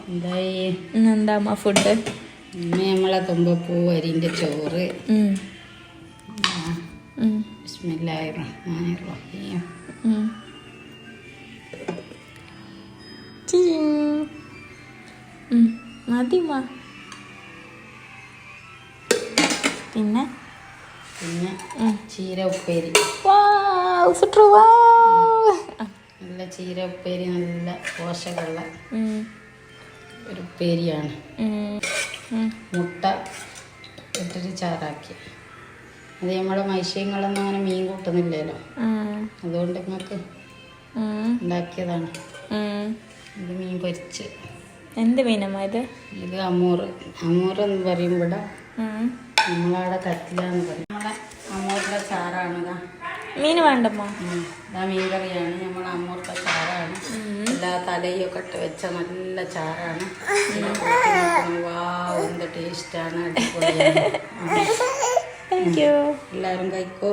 എന്താ ഫുഡ്? നമ്മളെ തുമ്പപ്പൂ അരിൻ്റെ ചോറ്. ബിസ്മില്ലാഹിർറഹ്മാനിർറഹീം. മതിമാ. പിന്നെ ചീര ഉപ്പേരി. നല്ല ചീര ഉപ്പേരി, നല്ല പോഷകമുള്ള ഒരു ഉപ്പേരിയാണ്. മുട്ട ഇട്ടിട്ട് ചാറാക്കി. അത് നമ്മളെ മത്സ്യങ്ങളൊന്നും അങ്ങനെ മീൻ കൂട്ടുന്നില്ലല്ലോ, അതുകൊണ്ട് നിങ്ങൾക്ക് ഉണ്ടാക്കിയതാണ്. ഇത് മീൻ പൊരിച്ച്. എന്ത് മീനമ്മ ഇത്? ഇത് അമൂറ് എന്ന് പറയും ഇവിടെ, നമ്മളവിടെ കത്തിലാന്ന് പറയും. നമ്മളെ അമൂറിൻ്റെ ചാറാണ്. മീൻ വേണ്ടമ്മ. ഇതാ മീൻ കറിയാണ്. നമ്മൾ അമൂറിൻ്റെ ചാറാണ്. എല്ലാ തലയൊക്കെ ഇട്ട് വെച്ച നല്ല ചാറാണ്. വാവ്, എന്ത് ടേസ്റ്റാണ്, അടിപൊളിയാണ്. Thank you. എല്ലാവരും കഴിക്കോ.